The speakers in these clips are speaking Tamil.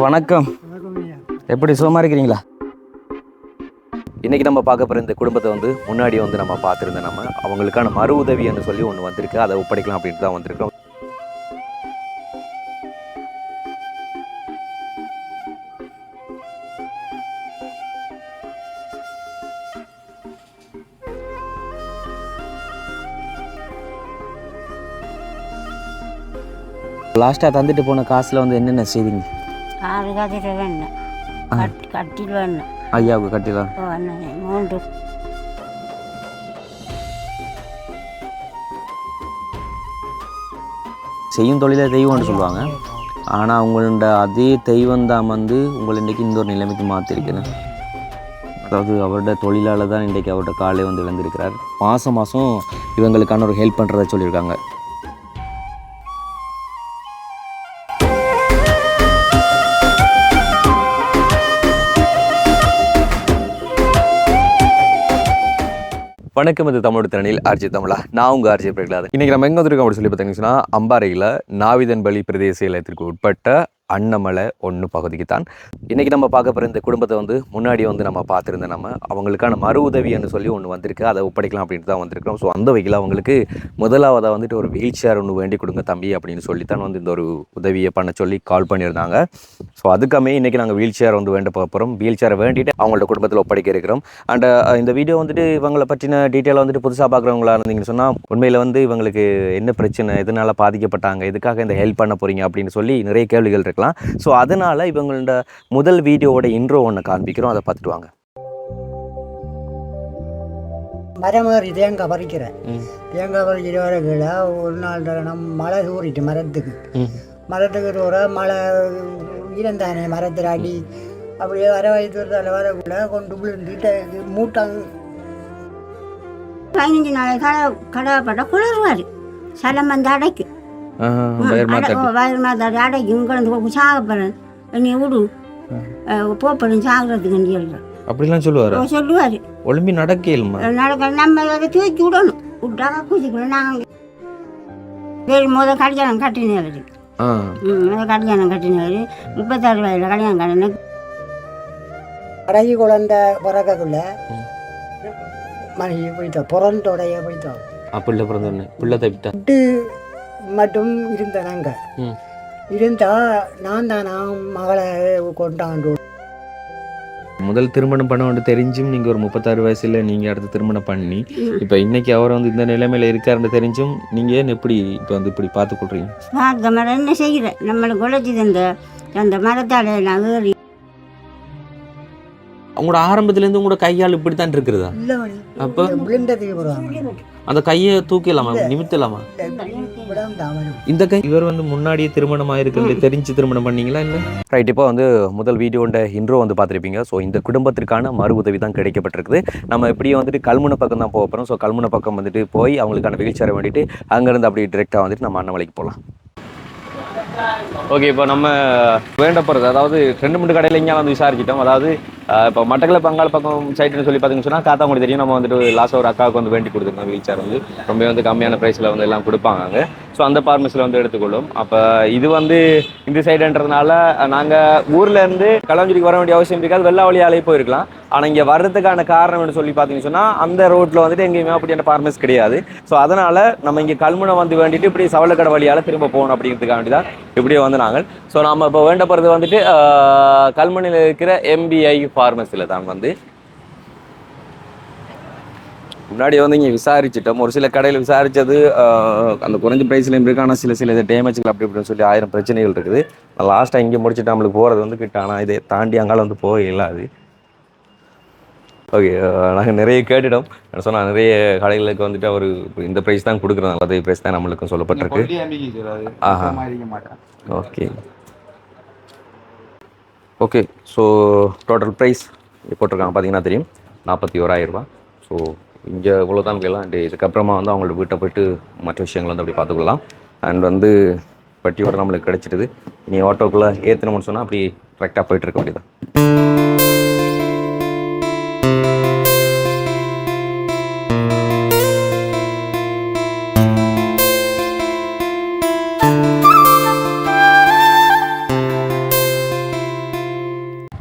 வணக்கம். எப்படி சுகமாக இருக்கிறீங்களா? இன்றைக்கி நம்ம பார்க்க போகிற இந்த குடும்பத்தை முன்னாடி நம்ம பார்த்துருந்தோம். நம்ம அவங்களுக்கான மறு உதவின்னு சொல்லி ஒன்று வந்திருக்கு. அதை ஒப்படைக்கலாம் அப்படின்ட்டு தான் வந்திருக்கோம். லாஸ்ட்டாக தந்துட்டு போன காசில் என்னென்ன செய்வீங்க? கட்டில் வேணும் ஐயாவுக்கு கட்டிலாம் மூன்று செய்யும் தொழிலை தெய்வம்னு சொல்லுவாங்க. ஆனால் உங்களோட அதே தெய்வம் தான் உங்களை இன்றைக்கி இந்த ஒரு நிலைமைக்கு மாற்றிருக்கிறேன். அதாவது அவரோட தொழிலால் தான் இன்றைக்கி அவரோட காலை இழந்திருக்கிறார். மாதம் மாதம் இவங்களுக்கான ஒரு ஹெல்ப் பண்ணுறதா சொல்லியிருக்காங்க. வணக்கம். இது தமிழோட திறனில் ஆர்ஜி தமிழா. நான் உங்கள் ஆர்ஜி பிரகலாதன். இன்றைக்கி நம்ம எங்கே வந்துருக்கோம் அப்படின்னு சொல்லி பார்த்தீங்கன்னா, அம்பாறையில் நாவிதன்பள்ளி பிரதேச எல்லையத்திற்கு உட்பட்ட அன்னமலை 1 பகுதிக்கு தான் இன்றைக்கி நம்ம பார்க்க போகிற இந்த குடும்பத்தை முன்னாடி நம்ம பார்த்துருந்தோம். நம்ம அவங்களுக்கான மறு உதவின்னு சொல்லி ஒன்று வந்திருக்கு. அதை ஒப்படைக்கலாம் அப்படின்ட்டு தான் வந்திருக்கிறோம். ஸோ அந்த வகையில் அவங்களுக்கு முதலாவதாக ஒரு வீல் சேர் ஒன்று வேண்டி கொடுங்க தம்பி அப்படின்னு சொல்லித்தான் இந்த ஒரு உதவியை பண்ண சொல்லி கால் பண்ணியிருந்தாங்க. ஸோ அதுக்காமே இன்றைக்கி நாங்கள் வீல் சேர் வேண்ட போகிறோம். வீல் சேரை வேண்டிட்டு அவங்களோட குடும்பத்தில் ஒப்படைக்க இருக்கிறோம். அண்ட் இந்த வீடியோ இவங்களை பற்றின டீட்டெயிலாக புதுசாக பார்க்குறவங்களா இருந்தீங்கன்னு சொன்னால், உண்மையில் இவங்களுக்கு என்ன பிரச்சனை, எதனால் பாதிக்கப்பட்டாங்க, எதுக்காக இந்த ஹெல்ப் பண்ண போகிறீங்க அப்படின்னு சொல்லி நிறைய கேள்விகள் இருக்கு. ஸோ அதனால் இவங்களோட முதல் வீடியோவோட இன்ட்ரோ ஒன்று காண்பிக்கிறோம். அதை பார்த்துட்டு வாங்க. மரமேறி தேங்காய் பறிக்கிறேன். தேங்காய் பறிக்கிற வரக்குள்ள ஒரு நாள் மழை தூரிட்டு மரத்துக்கு தூர மழை இறந்தானே மரத்தில் அடி அப்படியே வர வயது வரக்குள்ள கொண்டு விழுந்துட்டு மூட்டாங்க. 15 நாள் கடைப்பட்ட குளிர்வார் சலம் அடைக்கும் வயிறு அடைக்கும். இங்கே சாகப்பறேன் நீ விடு போப்பறேன் சாகிறதுக்கு அப்படிலாம் சொல்லுவார். ஒளிம்பி நடக்க நம்ம அதை தூக்கி விடணும். விட்டாக்க குச்சிக்கணும். நாங்கள் கல்யாணம் கட்டினவர் கல்யாணம் கட்டினவர் 36 வயதில் கல்யாணம் கட்டின கடைசி குழந்தை பிறக்கக்குள்ள மனைவி போயிட்டோம். பிறந்தோடைய போயிட்டோம். பிள்ளை பிறந்தோடனே பிள்ளை தப்பிட்டா மட்டும் இருந்த நாங்கள் இருந்தா நான் மகளை கொண்டாண்டு முதல் திருமணம் பண்ண தெரிஞ்சும் நீங்கள் ஒரு 36 வயசுல நீங்கள் அடுத்து திருமணம் பண்ணி இப்போ இன்னைக்கு அவர் இந்த நிலைமையில இருக்காருன்னு தெரிஞ்சும் நீங்கள் ஏன் எப்படி இப்போ இப்படி பார்த்து கொள்றீங்க? அந்த மரம் என்ன செய்கிறேன் நம்மளுக்கு உழைச்சி அந்த மரத்தால் நான் ஏறி உங்களோட ஆரம்பத்துலேருந்து உங்களோட கையால் இப்படி தான் இருக்கிறதா? அப்போ அந்த கையை தூக்கலாமா, நிமித்தலாமா? இந்த கை இவர் முன்னாடியே திருமணம் ஆயிருக்கிறது தெரிஞ்சு திருமணம் பண்ணீங்களா இல்லை? ரைட். இப்போ முதல் வீடியோட இன்ட்ரோ பார்த்துருப்பீங்க. ஸோ இந்த குடும்பத்திற்கான மறு உதவி தான் கிடைக்கப்பட்டிருக்குது. நம்ம இப்படியே வந்துட்டு பக்கம் தான் போக போகிறோம். ஸோ கல்முனை பக்கம் போய் அவங்களுக்கான வீல் சேரை வேண்டிட்டு அங்கேருந்து அப்படி டிரெக்டாக நம்ம அண்ணாமலைக்கு போகலாம். ஓகே. இப்போ நம்ம வேண்ட போகிறது அதாவது 2-3 கடையில் இங்கே விசாரிச்சிட்டோம். அதாவது இப்போ மட்டக்களப்பு பங்காள பக்கம் சைட்டுன்னு சொல்லி பார்த்தீங்கன்னு சொன்னால் காத்தாங்குடி தெரியும். நம்ம லாஸ்ட்டாக ஒரு அக்காவுக்கு வேண்டி கொடுத்துருக்கோம் வீல் சேர் ரொம்ப கம்மியான ப்ரைஸில் எல்லாம் கொடுப்பாங்க அங்கே. ஸோ அந்த பார்மஸில் எடுத்துக்கொள்ளும். அப்போ இது இந்த சைடுன்றதுனால நாங்கள் ஊரில் இருந்து களஞ்சிரிக்கு வர வேண்டிய அவசியம் இருக்காது. வெள்ளாவளியாலே போயிருக்கலாம். ஆனால் இங்கே வர்றதுக்கான காரணம்னு சொல்லி பார்த்தீங்கன்னு சொன்னால் அந்த ரோட்டில் எங்கேயுமே அப்படியான பார்மஸ் கிடையாது. ஸோ அதனால் நம்ம இங்கே கல்முனை வேண்டிட்டு இப்படி சவளக்கடை வழியால் திரும்ப போகணும் அப்படிங்கிறதுக்காக வேண்டி தான் இப்படியே நாங்கள். ஸோ நம்ம இப்போ வேண்ட போகிறது கல்முனையில் இருக்கிற MBI ஃபார்மஸியில் தான் முன்னாடி இங்கே விசாரிச்சிட்டோம். ஒரு சில கடையில் விசாரித்தது அந்த குறைஞ்ச ப்ரைஸ்லையும் இருக்குது. ஆனால் சில டேமேஜ்கள் அப்படி இப்படின்னு சொல்லி 1000 பிரச்சனைகள் இருக்குது. லாஸ்ட்டாக இங்கே முடிச்சுட்டு நம்மளுக்கு போகிறது கிட்ட. ஆனால் இதை தாண்டி அங்கால போகல அது. ஓகே. நாங்கள் நிறைய கேட்டுட்டோம். சொன்னால் நிறைய கடைகளுக்கு அவர் இந்த ப்ரைஸ் தான் கொடுக்குறோம். அதே ப்ரைஸ் தான் நம்மளுக்கும் சொல்லப்பட்டிருக்கு. Okay okay. So total price போட்டிருக்காங்க பார்த்தீங்கன்னா தெரியும், 41,000 ரூபா. ஸோ இங்கே இவ்வளோதான் விலை. அண்ட் இதுக்கப்புறமா அவங்களோட வீட்டை போய்ட்டு மற்ற விஷயங்கள் அப்படி பார்த்துக்கலாம். அண்ட் பட்டியோட நம்மளுக்கு கிடச்சிடுது. நீ ஆட்டோக்குள்ளே ஏற்றணும்னு சொன்னால் அப்படி கரெக்டாக போயிட்டுருக்க வேண்டியதான்.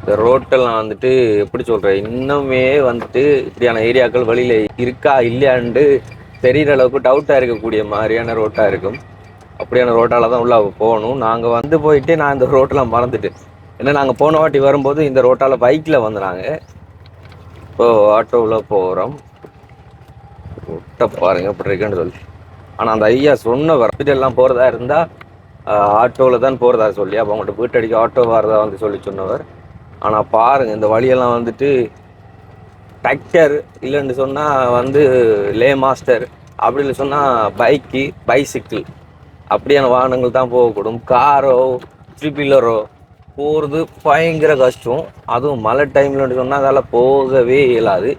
இந்த ரோட்டெல்லாம் வந்துட்டு எப்படி சொல்கிறேன், இன்னுமே வந்துட்டு இப்படியான ஏரியாக்கள் வெளியில் இருக்கா இல்லையாண்டு தெரிகிற அளவுக்கு டவுட்டாக இருக்கக்கூடிய மாதிரியான ரோட்டாக இருக்கும். அப்படியான ரோட்டால் தான் உள்ளே போகணும். நாங்கள் வந்து போயிட்டு நான் இந்த ரோட்டெலாம் மறந்துட்டேன். ஏன்னா நாங்கள் போன வாட்டி வரும்போது இந்த ரோட்டால் பைக்கில் வந்துனாங்க. இப்போது ஆட்டோவில் போகிறோம். ரோட்டை பாருங்கள் எப்படி இருக்குன்னு சொல்லி. ஆனால் அந்த ஐயா சொன்னவர் எல்லாம் போகிறதா இருந்தால் ஆட்டோவில் தான் போகிறதா சொல்லி, அப்போ அவங்கள்ட்ட வீட்டடிக்க ஆட்டோ வரதா வந்து சொல்லி சொன்னவர். ஆனால் பாருங்கள் இந்த வழியெல்லாம் வந்துட்டு டிராக்டர் இல்லைன்னு சொன்னால் வந்து லே மாஸ்டர், அப்படி இல்லை சொன்னால் பைக்கு பைசிக்கிள் அப்படியான வாகனங்கள் தான் போகக்கூடும். காரோ 3-வீலரோ போகிறது பயங்கர கஷ்டம். அதுவும் மழை டைம்லன்னு சொன்னால் அதால் போகவே இயலாது.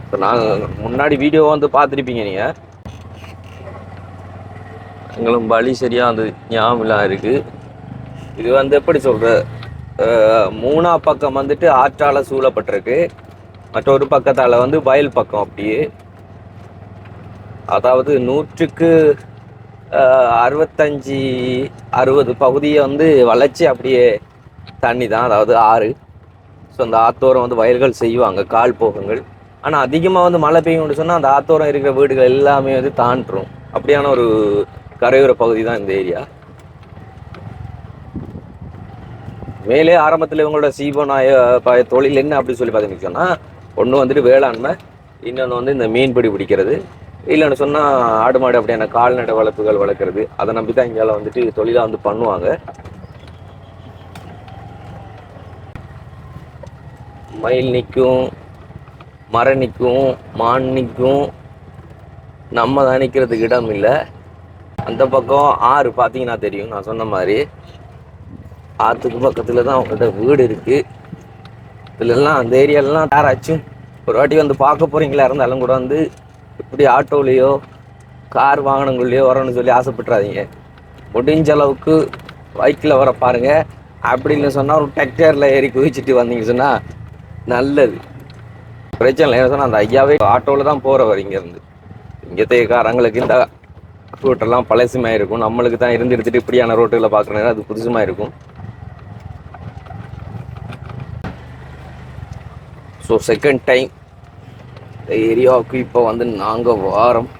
இப்போ நாங்கள் முன்னாடி வீடியோ வந்து பார்த்துருப்பீங்க நீங்கள். எங்களும் வழி சரியாக வந்து ஞாபகம் இருக்குது. இது வந்து எப்படி சொல்கிற, மூணா பக்கம் வந்துட்டு ஆற்றால் சூழப்பட்டிருக்கு, மற்றொரு பக்கத்தால் வந்து வயல் பக்கம். அப்படியே அதாவது 100க்கு 65-60 பகுதியை வந்து வளைச்சி அப்படியே தண்ணி தான், அதாவது ஆறு. ஸோ அந்த ஆத்தோரம் வந்து வயல்கள் செய்வாங்க, கால் போகங்கள். ஆனால் அதிகமாக வந்து மழை பெய்யும்னு சொன்னால் அந்த ஆத்தோரம் இருக்கிற வீடுகள் எல்லாமே வந்து தாண்டுரும். அப்படியான ஒரு கரையோர பகுதி தான் இந்த ஏரியா. மேலே ஆரம்பத்தில் இவங்களோட சீவனாய தொழில் என்ன அப்படின்னு சொல்லி பார்த்தீங்கன்னு சொன்னால், ஒன்று வந்துட்டு வேளாண்மை, இன்னொன்று வந்து இந்த மீன்பிடி பிடிக்கிறது, இல்லைன்னு சொன்னால் ஆடு மாடு அப்படியான கால்நடை வளர்ப்புகள் வளர்க்குறது. அதை நம்பி தான் இங்கே வந்துட்டு தொழிலாக வந்து பண்ணுவாங்க. மயில் நிற்கும், மரம் நிற்கும், மான் நிற்கும், நம்ம தான் நிற்கிறதுக்கு இடம் இல்லை. அந்த பக்கம் ஆறு பார்த்தீங்கன்னா தெரியும், நான் சொன்ன மாதிரி ஆற்றுக்கு பக்கத்தில் தான் அவங்கள்ட்ட வீடு இருக்குது. இதுலலாம் அந்த ஏரியாலலாம் யாராச்சும் ஒரு வாட்டி வந்து பார்க்க போகிறீங்களா இருந்தாலும் கூட வந்து இப்படி ஆட்டோலேயோ கார் வாகனங்கள்லையோ வரணும்னு சொல்லி ஆசைப்பட்டுறாதீங்க. முடிஞ்ச அளவுக்கு பைக்கில் வர பாருங்கள். அப்படின்னு சொன்னால் ஒரு டிராக்டரில் ஏறி குதிச்சுட்டு வந்தீங்க சொன்னால் நல்லது, பிரச்சனை இல்லை. என்ன சொன்னால் அந்த ஐயாவே ஆட்டோவில் தான் போகிறவர் இங்கேருந்து. இங்கே தேக்காரங்களுக்கு இந்த ரோட்டெல்லாம் பழசுமாக இருக்கும், நம்மளுக்கு தான் இருந்து எடுத்துகிட்டு இப்படியான ரோட்டுகளை பார்க்குற நேரம் அது புதுசுமாக இருக்கும். ஸோ செகண்ட் டைம் இந்த ஏரியாவுக்கு இப்போ வந்து நாங்கள் வாரம்.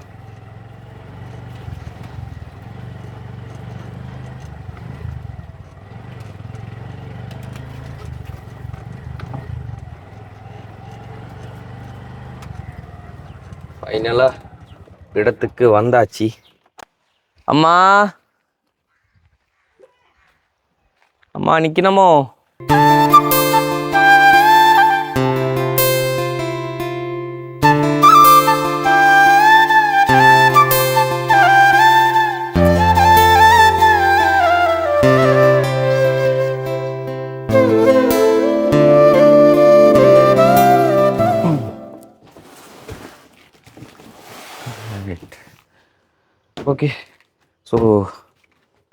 ஃபைனலாக இடத்துக்கு வந்தாச்சு. அம்மா அம்மா நிற்கணுமோ? ஓகே. ஸோ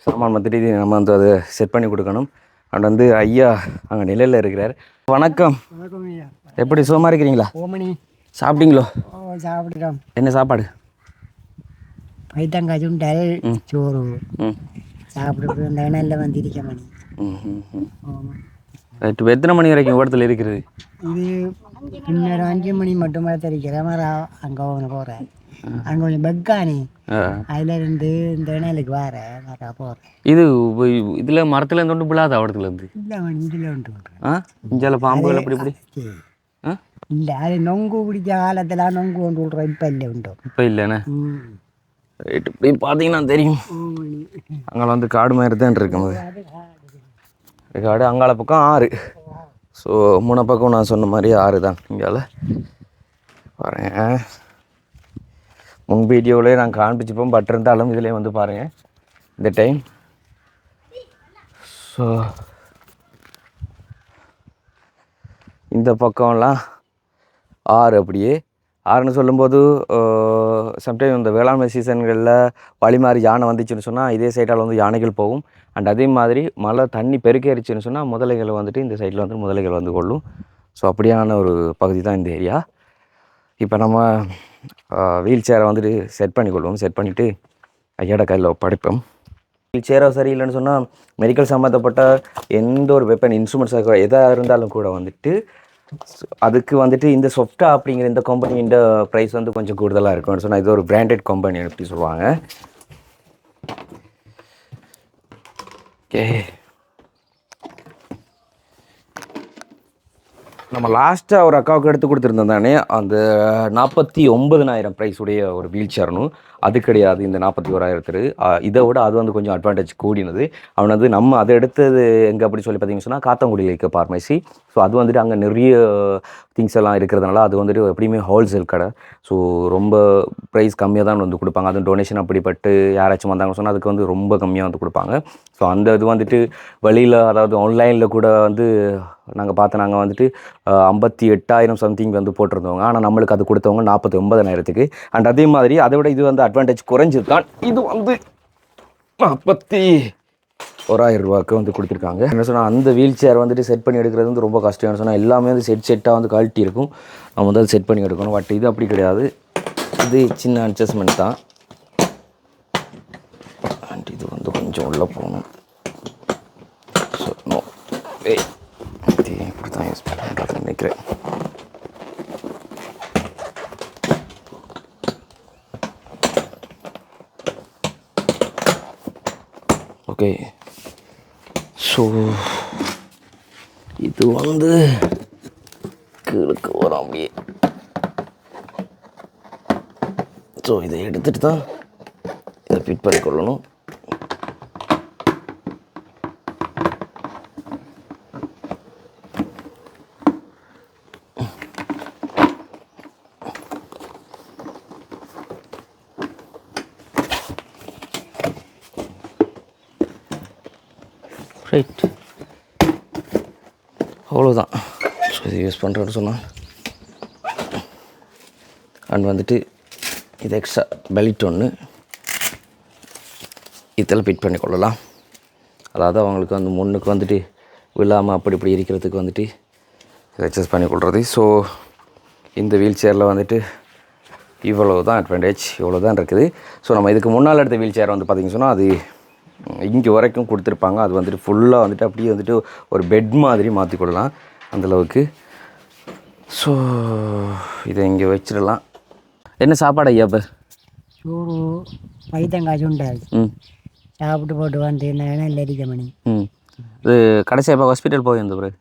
சாமான் மத்திட்டு நம்ம வந்து அதை செட் பண்ணி கொடுக்கணும். அண்ட் வந்து ஐயா அங்கே நிலையில் இருக்கிறார். வணக்கம். வணக்கம் ஐயா. எப்படி சுகமாக இருக்கிறீங்களா? ஓமணி சாப்பிட்டீங்களோ? சாப்பிட்டுட்டோம். என்ன சாப்பாடு? பைத்தங்காய் சுண்டல், சோறு சாப்பிட்டு இந்த இணையில் வந்து இருக்க மணி. ரைட்டு. எத்தனை மணி வரைக்கும் ஓட்டத்தில் இருக்கிறது? இது இன்னொரு 5 மணி மட்டும் தெரிக்கிற மாதிரி அங்கே ஒன்று போகிறேன். அங்கே கொஞ்சம் பெக்கானி அதில் இருந்து இந்த இணையலுக்கு வர போகிறேன். இது இதில் மரத்தில் இருந்து ஒன்று பிள்ளாத அவடத்துல இருந்து இல்லை மணி இதில் ஒன்று இஞ்சால பாம்புகள் அப்படி இப்படி இல்லை. அது நொங்கு பிடிச்ச காலத்தில் நொங்கு கொண்டு விட்றோம். இப்போ இல்லை உண்டோ? இப்போ இல்லைண்ணே. ரைட்டு. இப்படி பார்த்தீங்கன்னா தெரியும், அங்கே வந்து காடு மாதிரி தான் இருக்கும்போது காடு. அங்கால பக்கம் ஆறு. ஸோ 3 பக்கம் நான் சொன்ன மாதிரி ஆறு தான். இங்கால பாருங்கள், முன் வீடியோவிலே நான் காண்பிச்சுப்போம். பட் இருந்தாலும் இதிலே வந்து பாருங்கள் இந்த டைம். ஸோ இந்த பக்கம்லாம் ஆறு. அப்படியே ஆறுன்னு சொல்லும்போது சம்டைம் இந்த வேளாண்மை சீசன்களில் வழி மாறி யானை வந்துச்சுன்னு சொன்னால் இதே சைட்டால் வந்து யானைகள் போகும். அண்ட் அதே மாதிரி மழை தண்ணி பெருக்கேறிச்சுன்னு சொன்னால் முதலைகள் வந்துட்டு இந்த சைடில் வந்து முதலைகள் வந்து கொள்ளும். ஸோ அப்படியான ஒரு பகுதி தான் இந்த ஏரியா. இப்போ நம்ம வீல் சேரை வந்துட்டு செட் பண்ணிக்கொள்வோம். செட் பண்ணிவிட்டு ஐயாட கையில் ஒப்படைப்போம். சேரோ சரியில்லைன்னு சொன்னால் மெடிக்கல் சம்மந்தப்பட்ட எந்த ஒரு வெப்பன் இன்ஸ்ட்ருமெண்ட்ஸாக எதாக இருந்தாலும் கூட வந்துட்டு அதுக்கு வந்துட்டு இந்த சொஃப்டா அப்படிங்கிற இந்த கம்பெனியோட ப்ரைஸ் வந்து கொஞ்சம் கூடுதலாக இருக்கும்னு சொன்னால் இது ஒரு பிராண்டட் கம்பெனி எப்படி சொல்லுவாங்க. ஓகே, நம்ம லாஸ்ட்டாக ஒரு அக்காவுக்கு எடுத்து கொடுத்துருந்தோம் தானே அந்த 49,000 ப்ரைஸ் உடைய ஒரு வீல் சேர்னும், அது கிடையாது இந்த 41,000. இதை விட அது வந்து கொஞ்சம் அட்வான்டேஜ் கூடினது. அவன் வந்து நம்ம அதை எடுத்தது எங்கே அப்படி சொல்லி பார்த்தீங்கன்னு சொன்னால் காத்தாங்குடியில் இருக்க பார்மசி. ஸோ அது வந்துட்டு அங்கே நிறைய திங்ஸ் எல்லாம் இருக்கிறதுனால அது வந்துட்டு எப்படியுமே ஹோல்சேல் கடை. ஸோ ரொம்ப ப்ரைஸ் கம்மியாக தான் வந்து கொடுப்பாங்க. அதுவும் டொனேஷன் அப்படிப்பட்டு யாராச்சும் வந்தாங்கன்னு சொன்னால் அதுக்கு வந்து ரொம்ப கம்மியாக வந்து கொடுப்பாங்க. ஸோ அந்த இது வந்துட்டு வெளியில் அதாவது ஆன்லைனில் கூட வந்து நாங்கள் வந்துட்டு 58,000 சம்திங் வந்து போட்டிருந்தவங்க. ஆனால் நம்மளுக்கு அது கொடுத்தவங்க 49,000. அண்ட் அதே மாதிரி அதை விட இது வந்து அட்வான்டேஜ் குறைஞ்சது தான். இது வந்து 41,000 ரூபாய்க்கு வந்து கொடுத்துருக்காங்க. என்ன சொன்னால் அந்த வீல் சேர் வந்துட்டு செட் பண்ணி எடுக்கிறது வந்து ரொம்ப கஷ்டம். சொன்னால் எல்லாமே வந்து செட்டாக வந்து குவாலிட்டி இருக்கும். நம்ம வந்து அதை செட் பண்ணி எடுக்கணும். பட் இது அப்படி கிடையாது, இது சின்ன அட்ஜஸ்ட்மெண்ட் தான். அண்ட் இது வந்து கொஞ்சம் உள்ளே போகணும். ஸோ நோ வே இப்படி தான் யூஸ் பண்ணுறது நினைக்கிறேன். ஓகே, ஸோ இது வந்து கீழுக்கு வரும் அப்படியே. ஸோ இதை எடுத்துகிட்டு தான் இதை ஃபிட் பண்ணி கொள்ளணும். ரைட், அவ்வளோதான். ஸோ இது யூஸ் பண்ணுறேன்னு சொன்னால் அண்ட் வந்துட்டு இது எக்ஸ்ட்ரா பெல்ட் ஒன்று இதில் ஃபிட் பண்ணி கொள்ளலாம். அதாவது அவங்களுக்கு வந்து முன்னுக்கு வந்துட்டு விழாமல் அப்படி இப்படி இருக்கிறதுக்கு வந்துட்டு இதை அட்ஜஸ்ட் பண்ணி கொள்வது. ஸோ இந்த வீல் சேரில் வந்துட்டு இவ்வளோ தான் அட்வான்டேஜ், இவ்வளோ தான் இருக்குது. ஸோ நம்ம இதுக்கு முன்னால் எடுத்த வீல் சேர் வந்து பார்த்திங்கன்னு சொன்னால் அது இங்கே வரைக்கும் கொடுத்துருப்பாங்க. அது வந்துட்டு ஃபுல்லாக வந்துட்டு அப்படியே வந்துட்டு ஒரு பெட் மாதிரி மாற்றிக்கொள்ளலாம் அந்தளவுக்கு. ஸோ இதை இங்கே வச்சிடலாம். என்ன சாப்பாடு ஐயா? இப்போ சோறு பைத்தங்காய் சுண்டால் சாப்பிட்டு போட்டு வந்து என்ன இல்லடிக்க மணி. இது கடைசியாக இப்போ ஹாஸ்பிட்டல் போயிருந்த பிறகு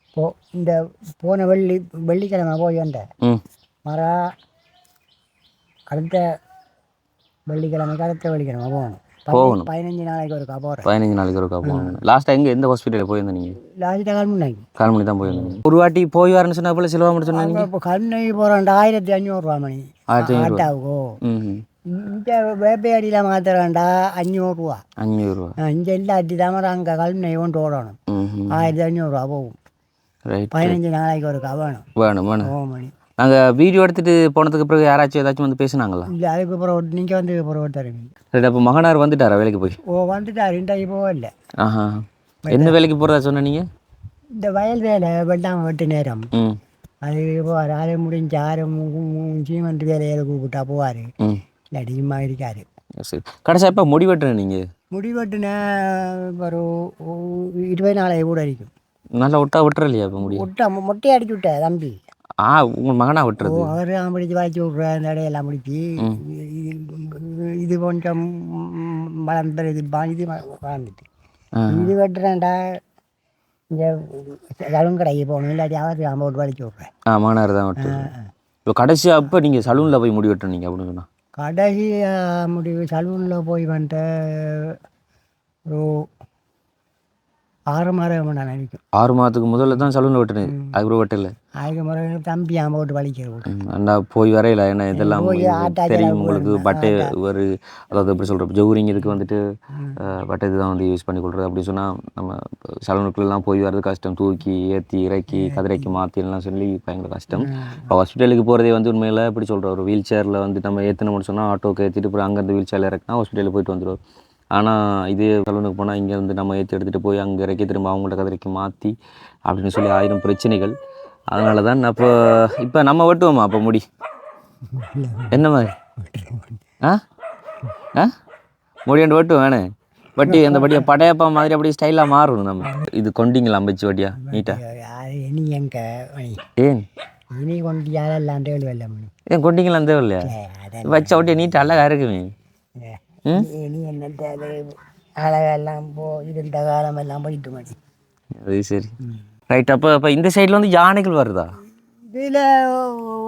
இப்போ இந்த போன வெள்ளிக்கிழமை போய் வந்தேன். மரா அடுத்த வெள்ளிக்கிழமை போகணும். 15 நாளைக்கு ஒருக்கா போகிறேன். 15 நாளைக்கு ஒருக்கா போகணும். லாஸ்ட்டாக எங்கே எந்த ஹாஸ்பிட்டலில் போயிருந்தேன் நீங்கள்? லாஸ்ட்டாக கல்முனை தான் போயிருந்தேன். ஒரு வாட்டி போய் வரேன்னு சொன்னால் போல சிலவா மட்டும் சொன்னாங்க. இப்போ கல்முனை போகிறேன் 1,500 ரூபா மணி ஆட்டாவுக்கோ. இந்த வேப்பையடியில் மாத்திரண்டா 500 ரூபா. 500 ரூபா இங்கே இல்லாட்டி தான் அங்கே கல்முனை கொண்டு ஓடணும். 1,500 ரூபா போகும். 15 நாளைக்கு ஒருக்கா வேணும். மணி நாங்கள் வீடியோ எடுத்துகிட்டு போனதுக்கு பிறகு யாராச்சும் ஏதாச்சும் வந்து பேசுனாங்களா? இல்லை, அதுக்கு அப்புறம் நீங்கள் வந்து அப்புறம் தருவீங்க. சரி, அப்போ மகனார் வந்துட்டாரா வேலைக்கு போய்? வந்துட்டார். இன்றைக்கு போகல. என்ன வேலைக்கு போகிறதா சொன்ன நீங்கள்? இந்த வயல் வேலை வெட்டு நேரம் அது போவார். அதை முடிஞ்சு 6 சீமெண்ட் வேலையை கூப்பிட்டா போவார். இல்லாட்டி சும்மா இருக்காரு. சரி, கடைசியாக எப்போ முடி வெட்டுறேன் நீங்கள்? முடி வெட்டுனா ஒரு 20 நாளைக்கு கூட இருக்கும். நல்லா விட்டா விட்டுற இல்லையா? இப்போ முடி மொட்டையை அடிச்சு விட்டா தம்பி. உங்கள் மகனாக விட்டுறது? அவர் முடிச்சு வளைச்சி விட்ற அந்த இடையெல்லாம் முடிச்சு இது கொஞ்சம் வளர்ந்துட்டு இது வளர்ந்துட்டு இது வெட்டுறேன்டா. இங்கே சலூன் கடைக்கு போகணும். இல்லாட்டி அவர் போட்டு வளைச்சி விட்றேன். மகனார் தான் விட்டு. இப்போ கடைசியாக அப்போ நீங்கள் சலூனில் போய் முடி வெட்டுறீங்க அப்படின்னு சொன்னால்? கடைசியாக முடிவு சலூனில் போய் வந்துட்டு ஒரு 6 மாதம் நினைக்கும். 6 மாதத்துக்கு முதல்ல தான் சலூனில் வெட்டுனேன். அதுக்கு வெட்டல. அதுக்கு முறை தம்பி போட்டு வலிக்கிறது. அண்ணா போய் வரையில. ஏன்னா இதெல்லாம் தெரியும் உங்களுக்கு. பட்டை ஒரு அதாவது எப்படி சொல்கிறோம், ஜவுரிங் இதுக்கு வந்துட்டு பட்டை இதுதான் வந்து யூஸ் பண்ணி கொடுக்குறது. அப்படி சொன்னால் நம்ம சலூனுக்குள்ளெல்லாம் போய் வர்றது கஷ்டம். தூக்கி ஏற்றி இறக்கி கதிரைக்கு மாற்றிலாம் சொல்லி பயங்கர கஷ்டம். இப்போ ஹாஸ்பிட்டலுக்கு போகிறதே வந்து உண்மையில் எப்படி சொல்கிறோம், ஒரு வீல் சேரில் வந்து நம்ம ஏற்றணும்னு சொன்னால் ஆட்டோக்கு ஏற்றிட்டு அப்புறம் அங்கேருந்து வீல் சேரில் இறக்குனா ஹாஸ்பிட்டலுக்கு போயிட்டு வந்துடுவோம். ஆனால் இதே சலூனுக்கு போனால் இங்கேருந்து நம்ம ஏற்றி எடுத்துகிட்டு போய் அங்கே இறக்கி திரும்ப அவங்கள்ட்ட கதிரைக்கு மாற்றி அப்படின்னு சொல்லி 1000 பிரச்சனைகள். அதனால தான் இப்போ நம்ம வெட்டுவோமா அப்போ முடி? என்ன மாதிரி? முடியாண்டு வெட்டு வேணே வட்டி அந்த வட்டியை படையப்பா மாதிரி அப்படியே ஸ்டைலாக மாறும் நம்ம. இது கொண்டிங்களா அம்பச்சு வட்டியா நீட்டா? அது இனி எங்க ஏன் இனி கொண்டு யாரெல்லாம் தேவையில்லை ஏன் கொண்டிங்களா தேவையில்லையா? வச்ச வட்டியை நீட்டா அழகா இருக்குமே. இனி என்னத்த அது அழகெல்லாம் இருந்த காலம் எல்லாம் போயிட்டு மாட்டி. அது சரி ரைட். அப்போ இந்த சைடில் வந்து யானைகள் வருதா? இதில்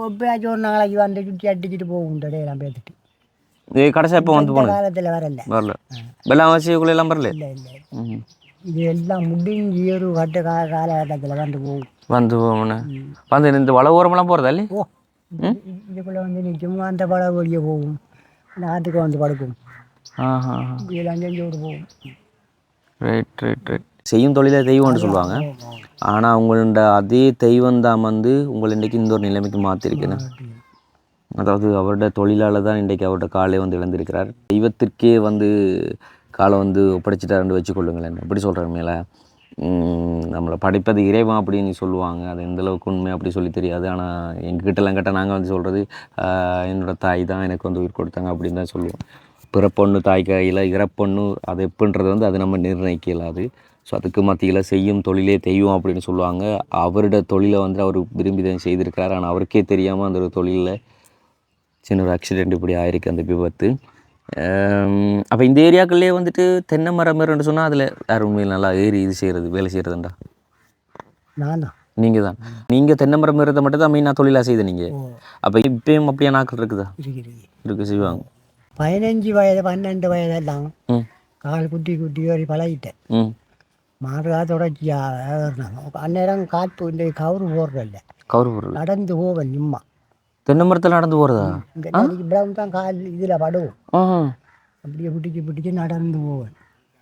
எப்பயாச்சும் ஒரு நாளைக்கு வந்து சுற்றி அடிச்சுட்டு போகும் எல்லாம் பேத்துட்டு. இது கடைசியாக இப்போ வந்து போனது காலத்தில் வரல வரல. வெள்ளாமச்சிக்குள்ள எல்லாம் வரல. இல்லை இல்லை இது எல்லாம் முடிஞ்சு ஒரு கட்ட காலகட்டத்தில் வந்து போகும். வந்து போகணும் வந்து இந்த வள ஓரமெல்லாம் போகிறதா இல்லை? ஓ இதுக்குள்ளே வந்து நிற்கும் அந்த பழ வெளியே போகும் நாட்டுக்கு வந்து படுக்கும். இதெல்லாம் செஞ்சு விட்டு போகும். Right right right. செய்யும் தொழிலை தெய்வம்னு சொல்லுவாங்க. ஆனால் உங்களோட அதே தெய்வம் தான் வந்து உங்களை இன்றைக்கி இந்த ஒரு நிலைமைக்கு மாற்றிருக்கேன்னு. அதாவது அவரோட தொழிலால் தான் இன்றைக்கி அவரோட காலை வந்து இழந்திருக்கிறார். தெய்வத்திற்கே வந்து காலை வந்து ஒப்படைச்சிட்டாருன்னு வச்சுக்கொள்ளுங்களேன். எப்படி சொல்கிறேன் மேலே நம்மளை படைப்பது இறைவன் அப்படின்னு சொல்லுவாங்க. அது எந்தளவுக்கு உண்மை அப்படி சொல்லி தெரியாது. ஆனால் எங்ககிட்டலாம் கேட்டால் நாங்கள் வந்து சொல்கிறது என்னோடய தாய் தான் எனக்கு வந்து உயிர் கொடுத்தாங்க அப்படின்னு தான் சொல்லுவோம். பிறப்பொண்ணு தாய் கையில் இறப்பொண்ணு அது எப்படின்றது வந்து அது நம்ம நிர்ணயிக்க இயலாது. ஸோ அதுக்கு மத்தியில் செய்யும் தொழிலே தெய்வம் அப்படின்னு சொல்லுவாங்க. அவரோட தொழிலை வந்து அவர் விரும்பி தான் செய்திருக்கிறார். ஆனால் அவருக்கே தெரியாமல் அந்த ஒரு தொழிலில் சின்ன ஒரு ஆக்சிடெண்ட் இப்படி ஆயிருக்கு அந்த விபத்து. அப்போ இந்த ஏரியாக்கள்லேயே வந்துட்டு தென்னை மரம்னு சொன்னால் அதில் வேறு உண்மையில் நல்லா ஏறி இது செய்கிறது வேலை செய்கிறதுண்டா? நான் தான். நீங்கள் தான். நீங்கள் தென்னை மரம் ஏறதை மட்டும் தான் மெயினாக தொழிலாக செய்த நீங்கள். அப்போ இப்பயும் அப்படியே நாட்கள் இருக்குதா? இருக்கு செய்வாங்க. 15 வயது 12 வயதெல்லாம் கால் குட்டி குட்டி வரி பழகிட்டேன். மாறுகா தொடர்ச்சியாக அந்நேரம் காற்று இந்த கவுரு போடுறதில்ல. கவுரு போடுறது நடந்து போவேன் நிம்மா. தென்னை மரத்தில் நடந்து போகிறதா? இவ்வளவு தான் கால் இதில் படுவோம். அப்படியே பிடிச்சி நடந்து போவேன்.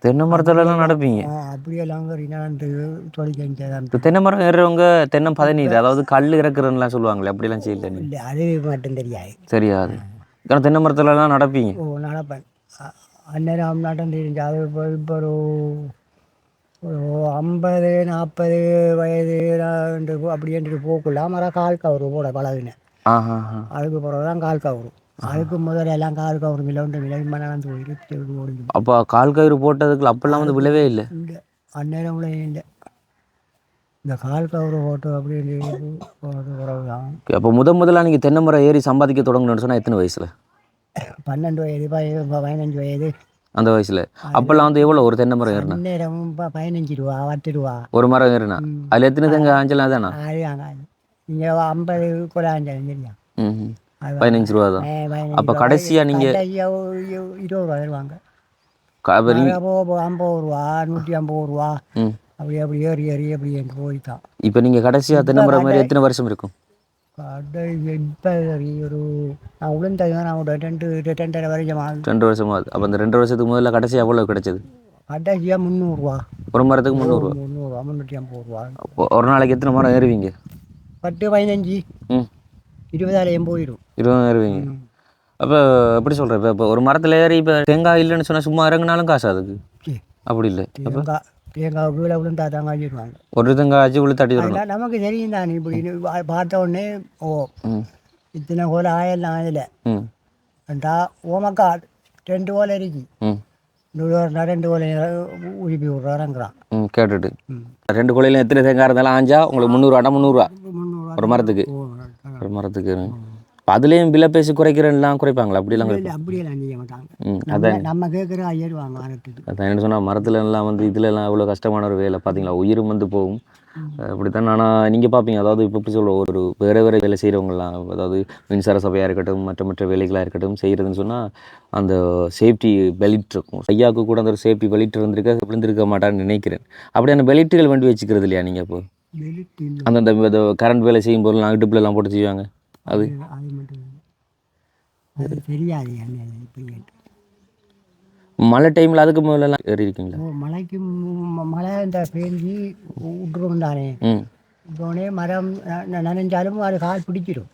தென்னை மரத்துலலாம் நடப்பீங்க? அப்படியெல்லாம் நடந்து தொழில் செஞ்சதான். தென்னை மரம் ஏறுறவங்க தென்னை பதநீர் அதாவது கல் இறக்குறதுலாம் சொல்லுவாங்களே அப்படிலாம் செய்யல? இல்லை அது மட்டும் தெரியாது. தெரியாது. ஏன்னா தென்னை மரத்துலலாம் நடப்பீங்க? ஓ நடப்பேன். அந்நேரம் நடந்து அது இப்போ ஒரு 50 40 வயது அப்படின்ட்டு போக்குள்ள மரம் கால் கவுரு போட பழகினேன். அதுக்கு பிறகு தான் கால் கவுரு. அதுக்கு முதல்ல எல்லாம் கால் கவுரு மிளவுண்டு மிளகு நடந்து போயிட்டு ஓடிச்சு. அப்போ கால் கயிறு போட்டதுக்கு அப்பெல்லாம் வந்து விழவே இல்லை? இல்லை அந்நேரம் விளைய இல்லை. இந்த கால் கவுரு போட்டு அப்படின்னு போகிறது பிறகு தான். அப்போ முதலாக நீங்கள் தென்னை மரம் ஏறி சம்பாதிக்க தொடங்கணும்னு சொன்னால் எத்தனை வயசில்? 12 வயது 15 வயது அந்த வயசில். அப்போல்லாம் வந்து எவ்வளோ ஒரு தென்னை மரம் ஏறினா? நேரம் 15 ரூபா 10 ரூபா ஒரு மரம் ஏறினா. அதில் எத்தனை தேங்காய் ஆஞ்சலாம் தானே? நீங்கள் 50 கூட ஆஞ்சலாம் சரியா? 15 ரூபா தான். அப்போ கடைசியாக நீங்கள் 20 ரூபா தருவாங்க. 50 ரூபா 150 ரூபா அப்படி அப்படி ஏறி ஏறி அப்படி எனக்கு போய்தான். இப்போ நீங்கள் கடைசியாக தென்னை மரம் மாதிரி எத்தனை வருஷம் இருக்கும்? இப்போ ஒரு நான் உளுந்தது நான் 2 வருஷம் ஆகுது. 2 வருஷமாகுது. அப்போ அந்த 2 வருஷத்துக்கு முதல்ல கடைசியாக எவ்வளோ கிடைச்சது? கடைசியாக 300 ரூபா. ஒரு மரத்துக்கு 300 ரூபா. 350 ரூபா. ஒரு நாளைக்கு எத்தனை மரம் ஏறுவீங்க? 10 15 20 போயிடும். 20 ஏறுவீங்க. அப்போ எப்படி சொல்கிறேன், இப்போ ஒரு மரத்தில் ஏறி இப்போ தேங்காய் இல்லைன்னு சொன்னால் சும்மா இறங்கினாலும் காசு அதுக்கு அப்படி இல்லை? தேங்காய் கீழே விழுந்தா தேங்காய் வச்சுருவாங்க. ஒரு தேங்காய் ஆச்சு விழு தட்டி தரணும். நமக்கு தெரியும் தானே இப்படி பார்த்த உடனே ஓ இத்தனை கோலை ஆயிடலாம் இதில் ரெண்டா ஓமக்கா 2 கோலை இருக்கு 2 கோலை உரிப்பி விட்றாங்கிறான். கேட்டுட்டு 2 கோலையில் எத்தனை தேங்காய் இருந்தாலும் ஆஞ்சா உங்களுக்கு 300 ரூபா 300 ரூபா ஒரு மரத்துக்கு. ஒரு மரத்துக்கு இப்போ அதுலேயும் விலை பேசி குறைக்கிறேன்லாம் குறைப்பாங்களா? அப்படிலாம் அப்படியெல்லாம் செய்ய மாட்டாங்க. அதான் நம்ம கேட்குற ஐயருவாங்க மரத்துக்கு. அதான் என்ன சொன்னால் மரத்துல எல்லாம் வந்து இதுலலாம் இவ்வளோ கஷ்டமான ஒரு வேலை பார்த்தீங்களா, உயிரும் வந்து போகும். அப்படித்தான். ஆனால் நீங்கள் பார்ப்பீங்க, அதாவது இப்போ இப்படி சொல்ல ஒரு வேறு வேலை செய்கிறவங்கலாம், அதாவது மின்சார சபையாக இருக்கட்டும் மற்ற வேலைகளாக இருக்கட்டும் செய்கிறதுன்னு சொன்னால் அந்த சேஃப்டி பெல்ட் இருக்கும். ஐயாவுக்கு கூட அந்த ஒரு சேஃப்டி பெல்ட் விழுந்திருக்க மாட்டான்னு நினைக்கிறேன். அப்படியான பெல்ட்டுகள் வண்டி வச்சுக்கிறது இல்லையா நீங்கள்? இப்போ அந்த கரண்ட் வேலை செய்யும் போது நான் இடுப்புலலாம் போட்டு செய்வாங்க. அது தெரியாது. மழை டைமில் அதுக்கு முதல்லாம் ஏறி இருக்கீங்களா? மழைக்கு மழை இந்த பேஞ்சி விட்டுருவோம் தானே. இப்போனே மரம் நனைஞ்சாலும் அது கால் பிடிச்சிடும்.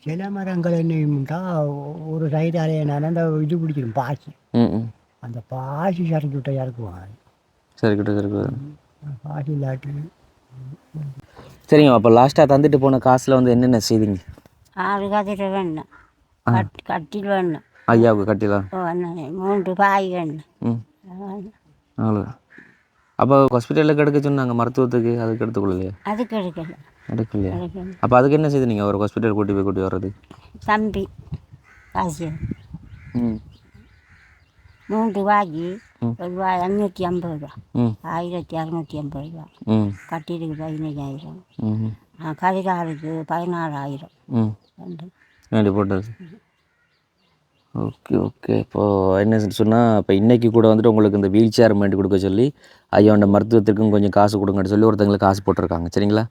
சில மரங்கள் என்னட்டா ஒரு சைடாலே அந்த இது பிடிச்சிடும் பாசி. அந்த பாசி சறுக்கி விட்ட இறக்குவாங்க. சறுக்கிட்டு பாசி இல்லாட்டி. சரிங்க. அப்போ லாஸ்ட்டாக தந்துட்டு போன காசில் வந்து என்னென்ன செய்தீங்க? 6 கதிரை வேணும், கட்டில் வேணும், ஐயாவுக்கு கட்டிலாம்? ஓ அண்ணன் 3 பாய்கள். ம் அவ்வளோ. அப்போ ஹாஸ்பிட்டலில் கிடக்க சொன்னாங்க மருத்துவத்துக்கு, அதுக்கு எடுத்துக்கொள்ளலையா? அதுக்கு எடுக்கல. எடுக்கலையா? அப்போ அதுக்கு என்ன செய்து நீங்கள் ஒரு ஹாஸ்பிட்டல் கூட்டி வர்றது? தம்பி காசு ம் 3 வாங்கி ஒரு ரூபாய் 550 ரூபா, ம் 1650 ரூபா. ம் கட்டிலுக்கு 15,000, ம் கதிகாருக்கு 16,000. ம் வேண்டி போட்டது. Okay okay. இப்போது என்ன சொன்னால், இப்போ இன்றைக்கி கூட வந்துட்டு உங்களுக்கு இந்த வீல் சேர் வேண்டி கொடுக்க சொல்லி ஐயாவோட மருத்துவத்திற்கும் கொஞ்சம் காசு கொடுங்கன்னு சொல்லி ஒருத்தங்களுக்கு காசு போட்டிருக்காங்க. சரிங்களா?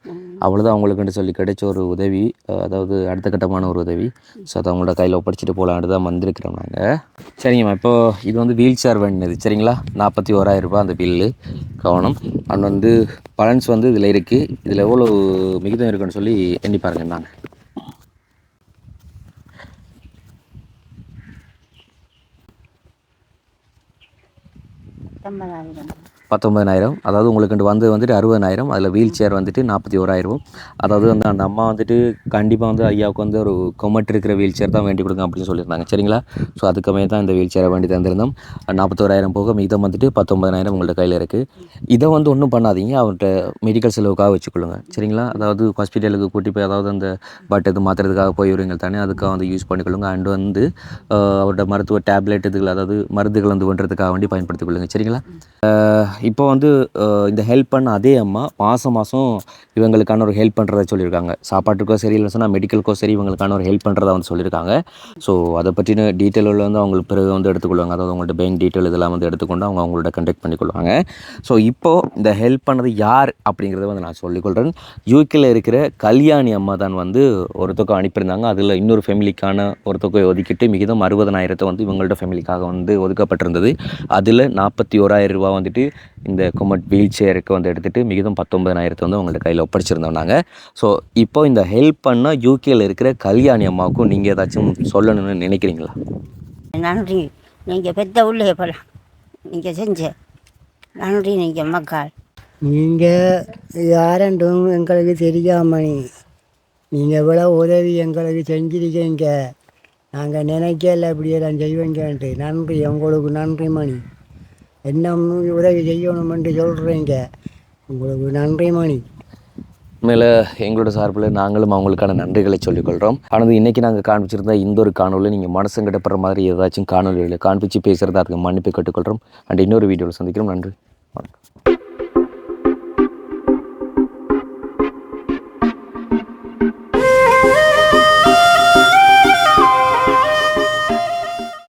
அவ்வளோதான் அவங்களுக்குன்னு சொல்லி கிடைச்ச ஒரு உதவி, அதாவது அடுத்த கட்டமான ஒரு உதவி. ஸோ அதை அவங்களோட கையில் ஒப்படைச்சிட்டு போகலான்ட்டு தான் வந்திருக்கிறோம் நாங்கள். சரிங்கம்மா, இப்போது இது வந்து வீல் சேர் வேண்டியது. சரிங்களா? 41,000 ரூபா அந்த பில்லு. கவனம். அண்ட் வந்து பலன்ஸ் வந்து இதில் இருக்குது. இதில் எவ்வளோ மிகுதம் இருக்குன்னு சொல்லி எண்ணி பாருங்க. நாங்கள் 19,000. அதாவது உங்களுக்கு வந்துட்டு 60,000. அதில் வீல் சேர் வந்துட்டு 41,000. அதாவது வந்து அந்த அம்மா வந்துட்டு கண்டிப்பாக வந்து ஐயாவுக்கு வந்து ஒரு கொமட் இருக்கிற வீல் சேர் தான் வேண்டி கொடுங்க அப்படின்னு சொல்லியிருந்தாங்க. சரிங்களா? ஸோ அதுக்குமே தான் இந்த வீல் சேரை வேண்டி தந்திருந்தோம். 41,000 போக மீதம் வந்துட்டு 19,000 உங்கள்ட்ட கையில் இருக்குது. இதை வந்து ஒன்றும் பண்ணாதீங்க, அவர்கிட்ட மெடிக்கல் செலவுக்காக வச்சுக்கொள்ளுங்க. சரிங்களா? அதாவது ஹாஸ்பிட்டலுக்கு கூட்டி போய், அதாவது அந்த இது மாற்றுறதுக்காக போய் வருவீங்க தானே, அதுக்காக வந்து யூஸ் பண்ணிக்கொள்ளுங்க. அண்ட் வந்து அவரோட மருத்துவ டேப்லெட் இதுகள், அதாவது மருந்துகள் வந்து பண்ணுறதுக்காக வேண்டி பயன்படுத்திக்கொள்ளுங்க. சரிங்களா? இப்போ வந்து இந்த ஹெல்ப் பண்ண அதே அம்மா மாதம் இவங்களுக்கான ஒரு ஹெல்ப் பண்ணுறதா சொல்லியிருக்காங்க. சாப்பாட்டுக்கோ சரி, இல்லை சொன்னால் மெடிக்கலுக்கோ சரி, இவங்களுக்கான ஒரு ஹெல்ப் பண்ணுறதா வந்து சொல்லியிருக்காங்க. ஸோ அதை பற்றின டீட்டெயில் வந்து அவங்களுக்கு பிறகு வந்து எடுத்துக்கொள்வாங்க. அதாவது அவங்கள்ட்ட பேங்க் டீட்டெயில் இதெல்லாம் வந்து எடுத்துக்கொண்டு அவங்களோட கண்டெக்ட் பண்ணிக்கொள்வாங்க. ஸோ இப்போது இந்த ஹெல்ப் பண்ணது யார் அப்படிங்கிறத வந்து நான் சொல்லிக்கொள்கிறேன். யூகேல இருக்கிற கல்யாணி அம்மா தான் வந்து ஒரு தொகை அனுப்பியிருந்தாங்க. அதில் இன்னொரு ஃபேமிலிக்கான ஒரு தொகை ஒதுக்கிட்டு மிகுதம் 60,000 வந்து இவங்களோட ஃபேமிலிக்காக வந்து ஒதுக்கப்பட்டிருந்தது. அதில் 41,000 ரூபா வந்துட்டு இந்த கொமட் வீல் சேருக்கு வந்து எடுத்துகிட்டு மிகுதம் 19,000 வந்து அவங்கள்ட்ட கையில் ஒப்படைச்சிருந்தோம் நாங்கள். ஸோ இப்போ இந்த ஹெல்ப் பண்ண யூகேல இருக்கிற கல்யாணி அம்மாவுக்கும் நீங்கள் ஏதாச்சும் சொல்லணும்னு நினைக்கிறீங்களா? நன்றி. நீங்கள் பெத்த உள்ளே போகலாம், நீங்கள் செஞ்ச நன்றி. நீங்கள் மக்கள், நீங்கள் யாரென்றும் எங்களுக்கு தெரியாமணி, நீங்கள் இவ்வளோ உதவி எங்களுக்கு செஞ்சிருக்கீங்க. நாங்கள் நினைக்கல இப்படியெல்லாம் செய்வீங்கன்ட்டு. நன்றி, உங்களுக்கு நன்றி மணி. என்ன உதவி செய்யணுமென்று சொல்கிறீங்க, உங்களுக்கு நன்றி மணி. மேலே எங்களோட சார்பில் நாங்களும் அவங்களுக்கான நன்றிகளை சொல்லிக்கொள்கிறோம். ஆனால் இன்றைக்கி நாங்கள் காண்பிச்சிருந்த இந்த ஒரு காணொலியில் நீங்கள் மனசு கிட்டப்படுற மாதிரி ஏதாச்சும் காணொலிகளை காண்பிச்சு பேசுகிறதா அதுக்கு மன்னிப்பு கேட்டுக்கொள்கிறோம். அண்ட் இன்னொரு வீடியோவில் சந்திக்கிறோம். நன்றி, வணக்கம்.